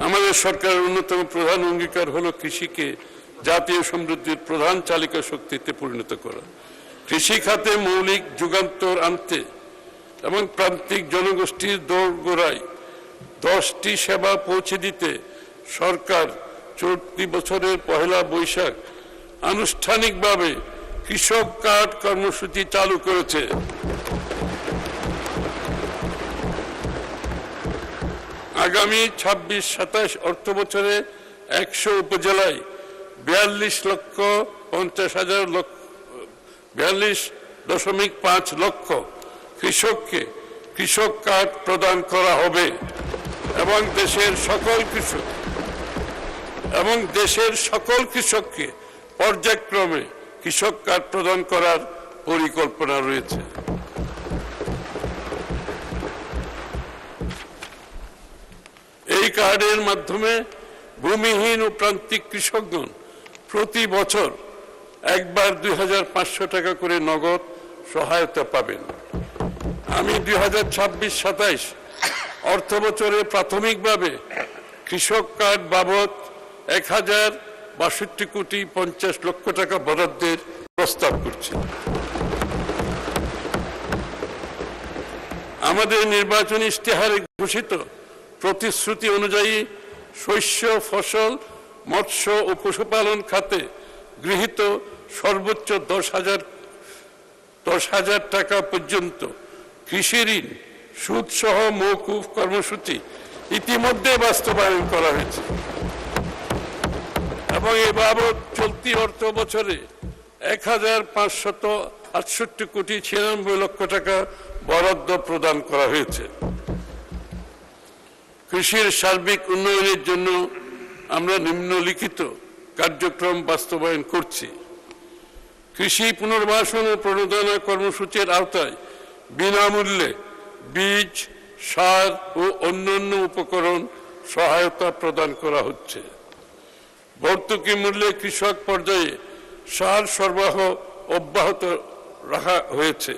আমাদের সরকারের অন্যতম প্রধান অঙ্গীকার হলো কৃষিকে জাতীয় সমৃদ্ধির প্রধান চালিকা শক্তিতে পরিণত করা। কৃষি খাতে মৌলিক যুগান্তর আনতে এবং প্রান্তিক জনগোষ্ঠীর দোরগোড়ায় 10টি সেবা পৌঁছে দিতে সরকার চলতি বছরের পহেলা বৈশাখ আনুষ্ঠানিকভাবে কৃষক কার্ড কর্মসূচি চালু করেছে। আগামী 26-27 অর্থ বছরে 100 উপজেলায় 42.5 লক্ষ কৃষককে কৃষক কার্ড প্রদান করা হবে এবং দেশের সকল কৃষককে পর্যায়ক্রমে কৃষক কার্ড প্রদান করার পরিকল্পনা রয়েছে। এই কার্ডের মাধ্যমে ভূমিহীন ও প্রান্তিক কৃষকগণ প্রতি বছর একবার 2500 টাকা করে নগদ সহায়তা পাবেন। আমি 2026-27 অর্থ বছরে প্রাথমিকভাবে কৃষক কার্ড বাবদ 1062.50 কোটি টাকা বরাদ্দের প্রস্তাব করছি। আমাদের নির্বাচনী ইশতেহারে ঘোষিত প্রতিশ্রুতি অনুযায়ী শস্য, ফসল, মৎস্য ও পশুপালন খাতে গৃহীত সর্বোচ্চ 10,000 টাকা পর্যন্ত কৃষি ঋণ সুদসহ মওকুফ কর্মসূচি ইতিমধ্যে বাস্তবায়ন করা হয়েছে এবং এ বাবদ চলতি অর্থ বছরে 1,568.96 টাকা বরাদ্দ প্রদান করা হয়েছে। কৃষির সার্বিক উন্নয়নের জন্য আমরা নিম্নলিখিত কার্যক্রম বাস্তবায়ন করছি। কৃষি পুনর্বাসন ও প্রণোদনা কর্মসূচির আওতায় বিনামূল্যে বীজ, সার ও অন্যান্য উপকরণ সহায়তা প্রদান করা হচ্ছে। ভর্তুকি মূল্যে কৃষক পর্যায়ে সার সরবরাহ অব্যাহত রাখা হয়েছে।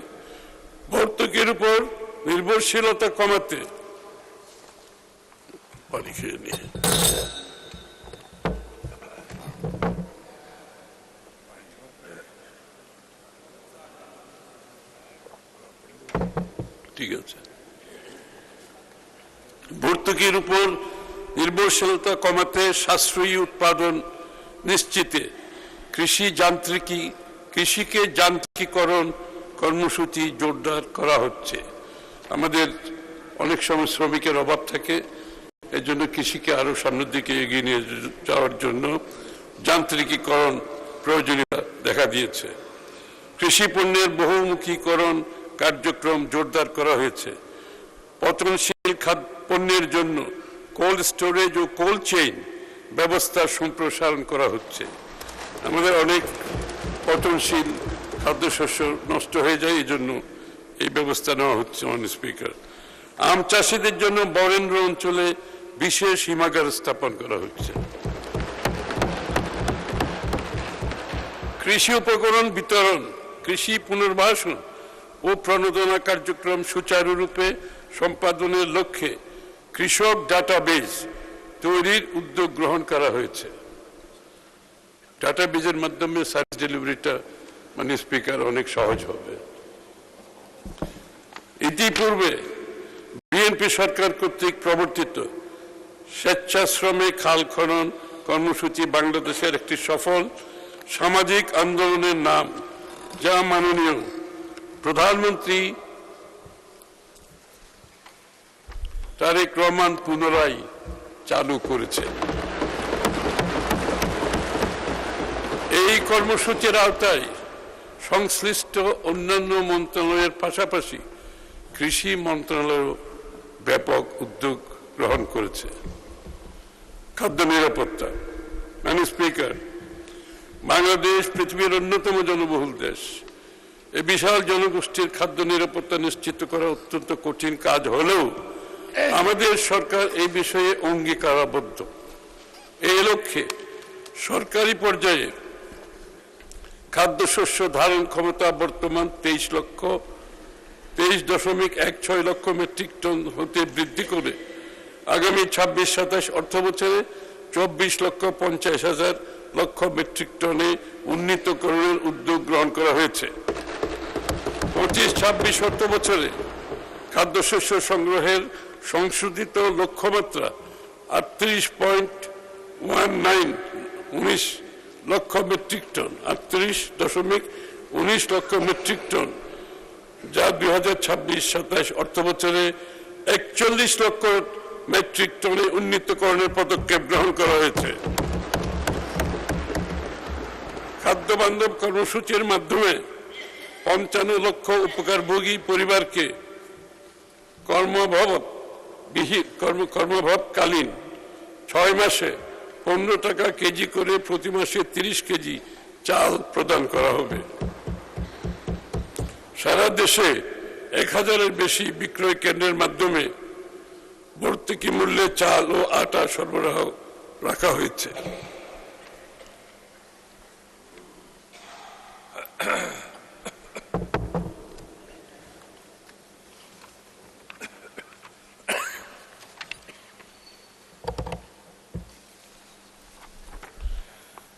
ভর্তুকির উপর নির্ভরশীলতা কমাতে ঠিক আছে। ভর্তুকির উপর নির্ভরশীলতা কমাতে সাশ্রয়ী উৎপাদন নিশ্চিতে কৃষিকে যান্ত্রিকীকরণ কর্মসূচি জোরদার করা হচ্ছে। আমাদের অনেক সময় শ্রমিকের অভাব থাকে, এজন্য কৃষিকে আরো সামনের দিকে এগিয়ে নিয়ে যাওয়ার জন্য যান্ত্রিকীকরণ প্রয়োজনীয়তা দেখা দিয়েছে। কৃষি পণ্যের বহুমুখীকরণ কার্যক্রম জোরদার করা হয়েছে। পচনশীল পণ্যের জন্য কোল্ড স্টোরেজ ও কোল্ড চেইন ব্যবস্থা সম্প্রসারণ করা হচ্ছে। আমাদের অনেক পচনশীল খাদ্যশস্য নষ্ট হয়ে যায়, এই জন্য এই ব্যবস্থা নেওয়া হচ্ছে। মাননীয় স্পিকার, আম চাষিদের জন্য বরেন্দ্র অঞ্চলে বিশেষ হিমাগার স্থাপন করা হচ্ছে। কৃষি উপকরণ বিতরণ, কৃষি পুনর্বাসন ও প্রণোদনা কার্যক্রম সুচারুরূপে সম্পাদনের লক্ষ্যে কৃষক ডাটাবেজ তৈরির উদ্যোগ গ্রহণ করা হয়েছে। ডাটাবেজের মাধ্যমে সার্ভিস ডেলিভারিটা মাননীয় স্পিকার অনেক সহজ হবে। ইতিপূর্বে বিএনপি সরকার কর্তৃক প্রবর্তিত স্বেচ্ছাশ্রমে খাল খনন কর্মসূচি বাংলাদেশের একটি সফল সামাজিক আন্দোলনের নাম, যা মাননীয় প্রধানমন্ত্রী তারেক রহমান পুনরায় চালু করেছেন। এই কর্মসূচির আওতায় সংশ্লিষ্ট অন্যান্য মন্ত্রণালয়ের পাশাপাশি কৃষি মন্ত্রণালয় ব্যাপক উদ্যোগ গ্রহণ করেছে। খাদ্য নিরাপত্তা, মাননীয় স্পিকার, বাংলাদেশ পৃথিবীর অন্যতম জনবহুল দেশ। এই বিশাল জনগোষ্ঠীর খাদ্য নিরাপত্তা নিশ্চিত করা অত্যন্ত কঠিন কাজ হলেও আমাদের সরকার এই বিষয়ে অঙ্গীকারাবদ্ধ। এই লক্ষ্যে সরকারি পর্যায়ে খাদ্যশস্য ধারণ ক্ষমতা বর্তমান 23.16 লক্ষ মেট্রিক টন হতে বৃদ্ধি করে আগামী ২৬-২৭ অর্থ বছরে 24,50,000 লক্ষ মেট্রিক টনে উন্নীতকরণের উদ্যোগ গ্রহণ করা হয়েছে। 25-26 অর্থ বছরে খাদ্যশস্য সংগ্রহের সংশোধিত লক্ষ্যমাত্রা 38.19 লক্ষ মেট্রিক টন 38.19 লক্ষ মেট্রিক টন, যা 2026-27 অর্থ বছরে 41 লক্ষ মেট্রিক টনে উন্নীতকরণের পদক্ষেপ গ্রহণ করা হয়েছে। খাদ্য বান্ধব কর্মসূচির মাধ্যমে 55 লক্ষ উপকারভোগী পরিবারকে কর্মভাবকালীন 6 মাসে 15 টাকা কেজি করে প্রতি মাসে 30 কেজি চাল প্রদান করা হবে। সারা দেশে 1000-এর বেশি বিক্রয় কেন্দ্রের মাধ্যমে ভর্তুকি মূল্যে চাল ও আটা সরবরাহ রাখা হয়েছে।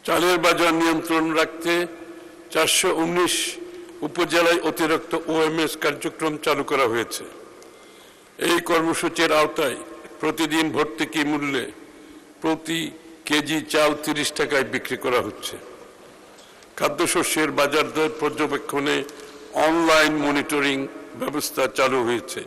চালের বাজার নিয়ন্ত্রণ রাখতে 419 উপজেলায় অতিরিক্ত ওএমএস কার্যক্রম চালু করা হয়েছে। এই কর্মসূচির আওতায় প্রতিদিন ভর্তুকি মূল্যে প্রতি কেজি চাল 30 টাকায় বিক্রি করা হচ্ছে। খাদ্যশস্যের বাজার দর পর্যবেক্ষণে অনলাইন মনিটরিং ব্যবস্থা চালু হয়েছে।